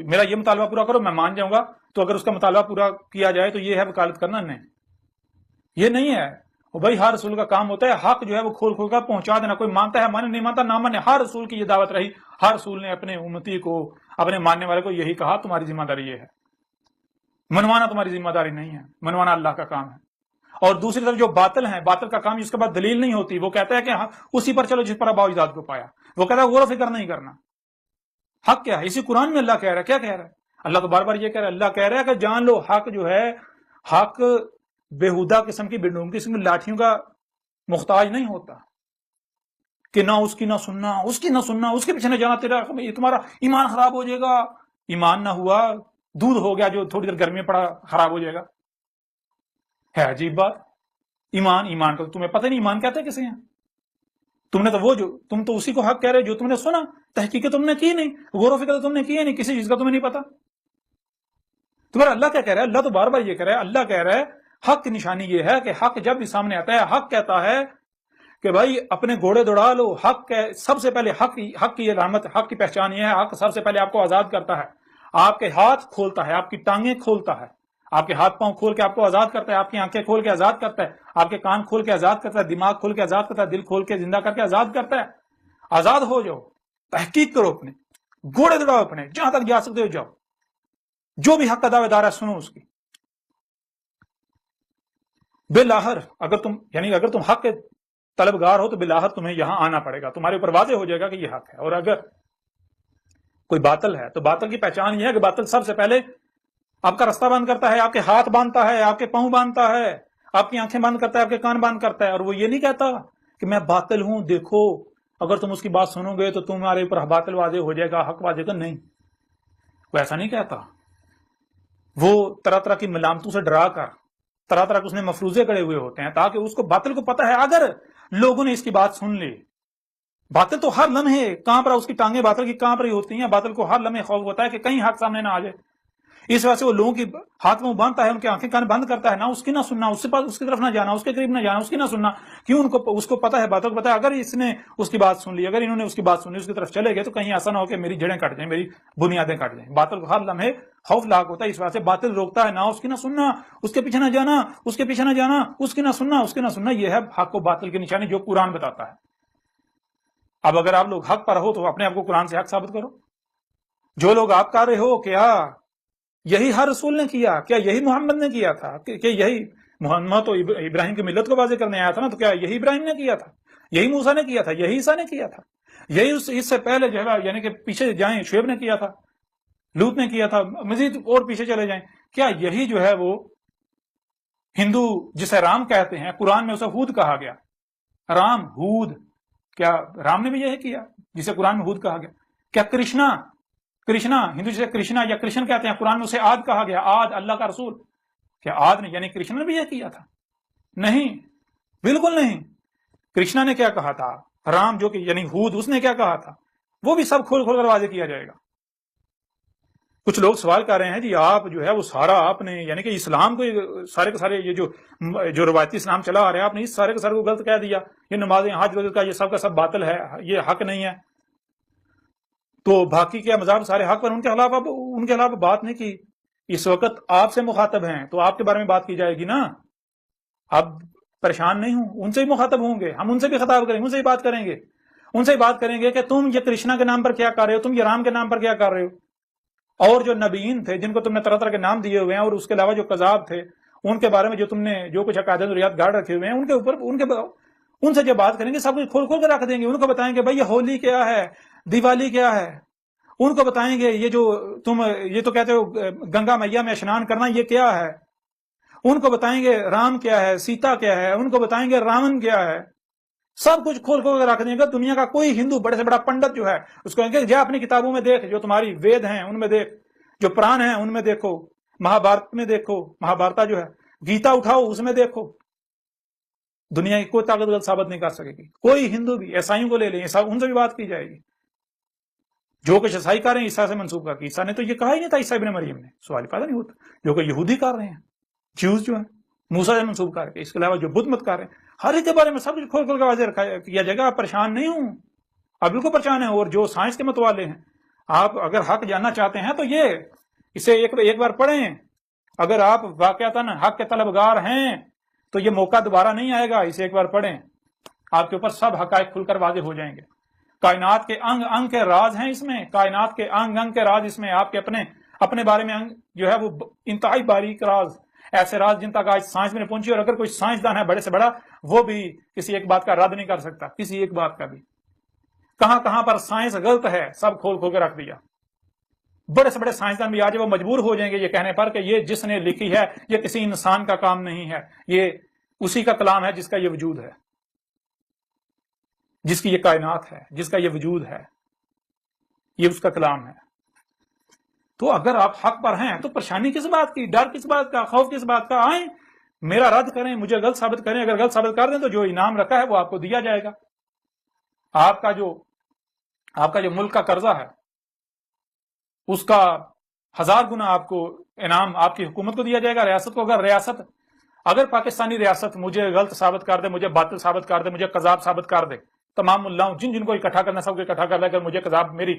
میرا یہ مطالبہ پورا کرو میں مان جاؤں گا، تو اگر اس کا مطالبہ پورا کیا جائے تو یہ ہے وکالت کرنا؟ نہیں، یہ نہیں ہے۔ بھائی ہر رسول کا کام ہوتا ہے حق جو ہے وہ کھول کھول کر پہنچا دینا، کوئی مانتا ہے مانے، نہیں مانتا نہ مانے، ہر رسول کی یہ دعوت رہی، ہر رسول نے اپنے امتی کو، اپنے ماننے والے کو یہی کہا تمہاری ذمہ داری یہ ہے، منوانا تمہاری ذمہ داری نہیں ہے، منوانا اللہ کا کام ہے۔ اور دوسری طرف جو باطل ہیں، باطل کا کام جس کے بعد دلیل نہیں ہوتی، وہ کہتا ہے کہ اسی پر چلو جس پر ابا اجداد کو پایا، وہ کہتا ہے غور و فکر نہیں کرنا۔ حق کیا ہے؟ اسی قرآن میں اللہ کہہ رہا ہے، کیا کہہ رہا ہے اللہ؟ تو بار بار یہ کہہ رہا ہے، اللہ کہہ رہا ہے کہ جان لو حق جو ہے، حق بےہودہ قسم کی بے قسم کی لاٹھیوں کا محتاج نہیں ہوتا کہ نہ اس کی نہ سننا، اس کی نہ سننا، اس کے پیچھے نہ جانا، تمہارا ایمان خراب ہو جائے گا۔ ایمان نہ ہوا، دودھ ہو گیا جو تھوڑی دیر گرمی میں پڑا خراب ہو جائے گا۔ ہے عجیب بات، ایمان کا تمہیں پتہ نہیں ایمان کہتے کسے ہیں؟ تم نے تو تم تو اسی کو حق کہہ رہے جو تم نے سنا، تحقیق تم نے کی نہیں، غور و فکر تم نے کی نہیں، کسی چیز کا تمہیں نہیں پتا۔ تمہارا اللہ کیا کہہ رہا ہے؟ اللہ تو بار بار یہ کہہ رہا ہے، اللہ کہہ رہا ہے حق کی نشانی یہ ہے کہ حق جب بھی سامنے آتا ہے، حق کہتا ہے کہ بھائی اپنے گھوڑے دوڑا لو، حق سب سے پہلے حق کی علامت، حق کی پہچان یہ ہے، حق سب سے پہلے آپ کو آزاد کرتا ہے، آپ کے ہاتھ کھولتا ہے، آپ کی ٹانگیں کھولتا ہے، آپ کے ہاتھ پاؤں کھول کے آپ کو آزاد کرتا ہے، آپ کی آنکھیں کھول کے آزاد کرتا ہے، آپ کے کان کھول کے آزاد کرتا ہے، دماغ کھول کے آزاد کرتا ہے، دل کھول کے زندہ کر کے آزاد کرتا ہے۔ آزاد ہو جاؤ، تحقیق کرو، اپنے گھوڑے دوڑاؤ، اپنے جہاں تک جا سکتے ہو جاؤ، جو بھی حق کا دعوے دار ہے سنو اس کی۔ بالآخر اگر تم حق کے طلبگار ہو تو بالآخر تمہیں یہاں آنا پڑے گا، تمہارے اوپر واضح ہو جائے گا کہ یہ حق ہے۔ اور اگر کوئی باطل ہے تو باطل کی پہچان یہ ہے کہ باطل سب سے پہلے آپ کا رستہ بند کرتا ہے، آپ کے ہاتھ باندھتا ہے، آپ کے پاؤں باندھتا ہے، آپ کی آنکھیں بند کرتا ہے، آپ کے کان بند کرتا ہے، اور وہ یہ نہیں کہتا کہ میں باطل ہوں، دیکھو اگر تم اس کی بات سنو گے تو تمہارے اوپر باطل واضح ہو جائے گا، حق واضح ہوگا، نہیں، وہ ایسا نہیں کہتا۔ وہ طرح طرح کی ملامتوں سے ڈرا کر، طرح طرح کے اس نے مفروضے کڑے ہوئے ہوتے ہیں تاکہ اس کو باطل کو پتہ ہے اگر لوگوں نے اس کی بات سن لی، باطل تو ہر لمحے کانپ رہا، اس کی ٹانگیں باطل کی کانپ رہی ہوتی ہیں، باطل کو ہر لمحے خوف ہوتا ہے کہ کہیں حق سامنے نہ آ جائے، اس وجہ سے وہ لوگوں کی ہاتھ میں باندھتا ہے، ان کی آنکھیں کان بند کرتا ہے، نہ اس کی نہ سننا، اس کی طرف نہ جانا، اس کے قریب نہ جانا، اس کی نہ سننا۔ کیوں؟ اس کو پتا ہے، باطل کو پتا ہے اگر اس نے اس کی بات سن لی، اگر انہوں نے اس کی بات سن لی، اس کی طرف چلے گئے تو کہیں ایسا نہ ہو کہ میری جڑیں کٹ جائیں، میری بنیادیں کٹ جائیں۔ باطل کو ہر لمحے خوف لاحق ہوتا ہے، اس وجہ سے باطل روکتا ہے، نہ اس کی نہ سننا، اس کے پیچھے نہ جانا، اس کے پیچھے نہ جانا، اس کی نہ سننا، اس کی نہ سننا۔ یہ ہے حق و باطل کی نشانی جو قرآن بتاتا ہے۔ اب اگر آپ لوگ حق پر ہو تو اپنے آپ کو قرآن سے حق ثابت کرو۔ جو لوگ آپ کر رہے ہو، کیا یہی ہر رسول نے کیا؟ کیا یہی محمد نے کیا تھا؟ کہ یہی محمد تو ابراہیم کی ملت کو واضح کرنے آیا تھا نا، تو کیا یہی ابراہیم نے کیا تھا؟ یہی موسیٰ نے کیا تھا؟ یہی عیسیٰ نے کیا تھا؟ یہی اس سے پہلے جو ہے یعنی کہ پیچھے جائیں شعیب نے کیا تھا، لوط نے کیا تھا، مزید اور پیچھے چلے جائیں، کیا یہی جو ہے وہ ہندو جسے رام کہتے ہیں، قرآن میں اسے ہود کہا گیا، رام، ہود، کیا رام نے بھی یہی کیا جسے قرآن میں ہود کہا گیا؟ کیا کرشنا ہندو جسے کرشنا یا کرشن کہتے ہیں، قرآن میں اسے عاد کہا گیا، عاد اللہ کا رسول، کیا عاد نے یعنی کرشنا نے بھی یہ کیا تھا؟ نہیں، بالکل نہیں۔ کرشنا نے کیا کہا تھا؟ رام جو کہ یعنی ہود، اس نے کیا کہا تھا؟ وہ بھی سب کھول کھول کر واضح کیا جائے گا۔ کچھ لوگ سوال کر رہے ہیں جی آپ جو ہے وہ سارا آپ نے یعنی کہ اسلام کو سارے کے سارے یہ جو روایتی اسلام چلا آ رہا ہے آپ نے اس سارے کے سارے کو غلط کہہ دیا، یہ نمازیں حج وغیرہ کا یہ سب کا سب باطل ہے، یہ حق نہیں ہے، تو باقی کیا مذاہب سارے حق پر، ان کے خلاف بات نہیں کی۔ اس وقت آپ سے مخاطب ہیں تو آپ کے بارے میں بات کی جائے گی نا، اب پریشان نہیں ہوں، ان سے بھی مخاطب ہوں گے، ہم ان سے بھی خطاب کریں گے، ان سے بھی بات کریں گے، ان سے بھی بات کریں گے کہ تم یہ کرشنا کے نام پر کیا کر رہے ہو، تم یہ رام کے نام پر کیا کر رہے ہو، اور جو نبیین تھے جن کو تم نے طرح طرح کے نام دیے ہوئے ہیں، اور اس کے علاوہ جو کذاب تھے ان کے بارے میں جو تم نے جو کچھ عقائد ریات گاڑ رکھے ہوئے ہیں، ان کے اوپر ان سے جو بات کریں گے سب کچھ کھول کھول کے رکھ دیں گے، ان کو بتائیں گے بھائی یہ ہولی کیا ہے، دیوالی کیا ہے، ان کو بتائیں گے یہ جو تم یہ تو کہتے ہو گنگا میاں میں اسنان کرنا یہ کیا ہے، ان کو بتائیں گے رام کیا ہے، سیتا کیا ہے، ان کو بتائیں گے راون کیا ہے، سب کچھ کھول کھول کے رکھ دیں گے۔ دنیا کا کوئی ہندو بڑے سے بڑا پنڈت جو ہے اس کو کہیں گے جا اپنی کتابوں میں دیکھ، جو تمہاری وید ہیں ان میں دیکھ، جو پران ہیں ان میں دیکھو، مہابھارت میں دیکھو، مہابھارتا جو ہے، گیتا اٹھاؤ اس میں دیکھو، دنیا کی کوئی طاقت غلط ثابت نہیں کر سکے گی۔ کوئی ہندو بھی، عیسائیوں کو لے لیں، ان سے بھی بات کی جائے گی، جو کچھ عیسائی کر رہے ہیں عیسیٰ سے منسوب کر کے، عیسیٰ نے تو یہ کہا ہی نہیں تھا، عیسیٰ ابن مریم نے، سوال پیدا نہیں ہوتا، جو کہ یہودی کر رہے ہیں، جیوز جو ہیں موسیٰ سے منسوب کر کے، اس کے علاوہ جو بدھ مت کر رہے ہیں، ہر ایک کے بارے میں سب کچھ کھول کھول کے واضح رکھا کیا جائے گا۔ آپ پریشان نہیں ہوں، آپ بالکل پریشان ہیں، اور جو سائنس کے متوالے ہیں آپ اگر حق جاننا چاہتے ہیں تو یہ اسے ایک بار پڑھیں. اگر آپ واقعتاً حق کے طلبگار ہیں تو یہ موقع دوبارہ نہیں آئے گا. اسے ایک بار پڑھیں, آپ کے اوپر سب حقائق کھل کر واضح ہو جائیں گے. کائنات کے انگ انگ کے راز ہیں اس میں, کائنات کے انگ انگ کے راز اس میں. آپ کے اپنے بارے میں جو ہے وہ انتہائی باریک راز, ایسے راز جن تک آج سائنس میں پہنچی, اور اگر کوئی سائنسدان ہے بڑے سے بڑا, وہ بھی کسی ایک بات کا رد نہیں کر سکتا, کسی ایک بات کا بھی. کہاں کہاں پر سائنس غلط ہے سب کھول کھول کے رکھ دیا. بڑے سے بڑے سائنسدان بھی آج وہ مجبور ہو جائیں گے یہ کہنے پر کہ یہ جس نے لکھی ہے یہ کسی انسان کا کام نہیں ہے, یہ اسی کا کلام ہے جس کا یہ وجود ہے, جس کی یہ کائنات ہے, جس کا یہ وجود ہے, یہ اس کا کلام ہے. تو اگر آپ حق پر ہیں تو پریشانی کس بات کی, ڈر کس بات کا, خوف کس بات کا؟ آئیں میرا رد کریں, مجھے غلط ثابت کریں. اگر غلط ثابت کر دیں تو جو انعام رکھا ہے وہ آپ کو دیا جائے گا. آپ کا جو ملک کا قرضہ ہے اس کا 1000 گنا آپ کو انعام آپ کی حکومت کو دیا جائے گا, ریاست کو. اگر پاکستانی ریاست مجھے غلط ثابت کر دے, مجھے باطل ثابت کر دے, مجھے قذاب ثابت کر دے, تمام ملاؤں جن کو اکٹھا کرنا سب کو اکٹھا کر لے کر مجھے قذاب میری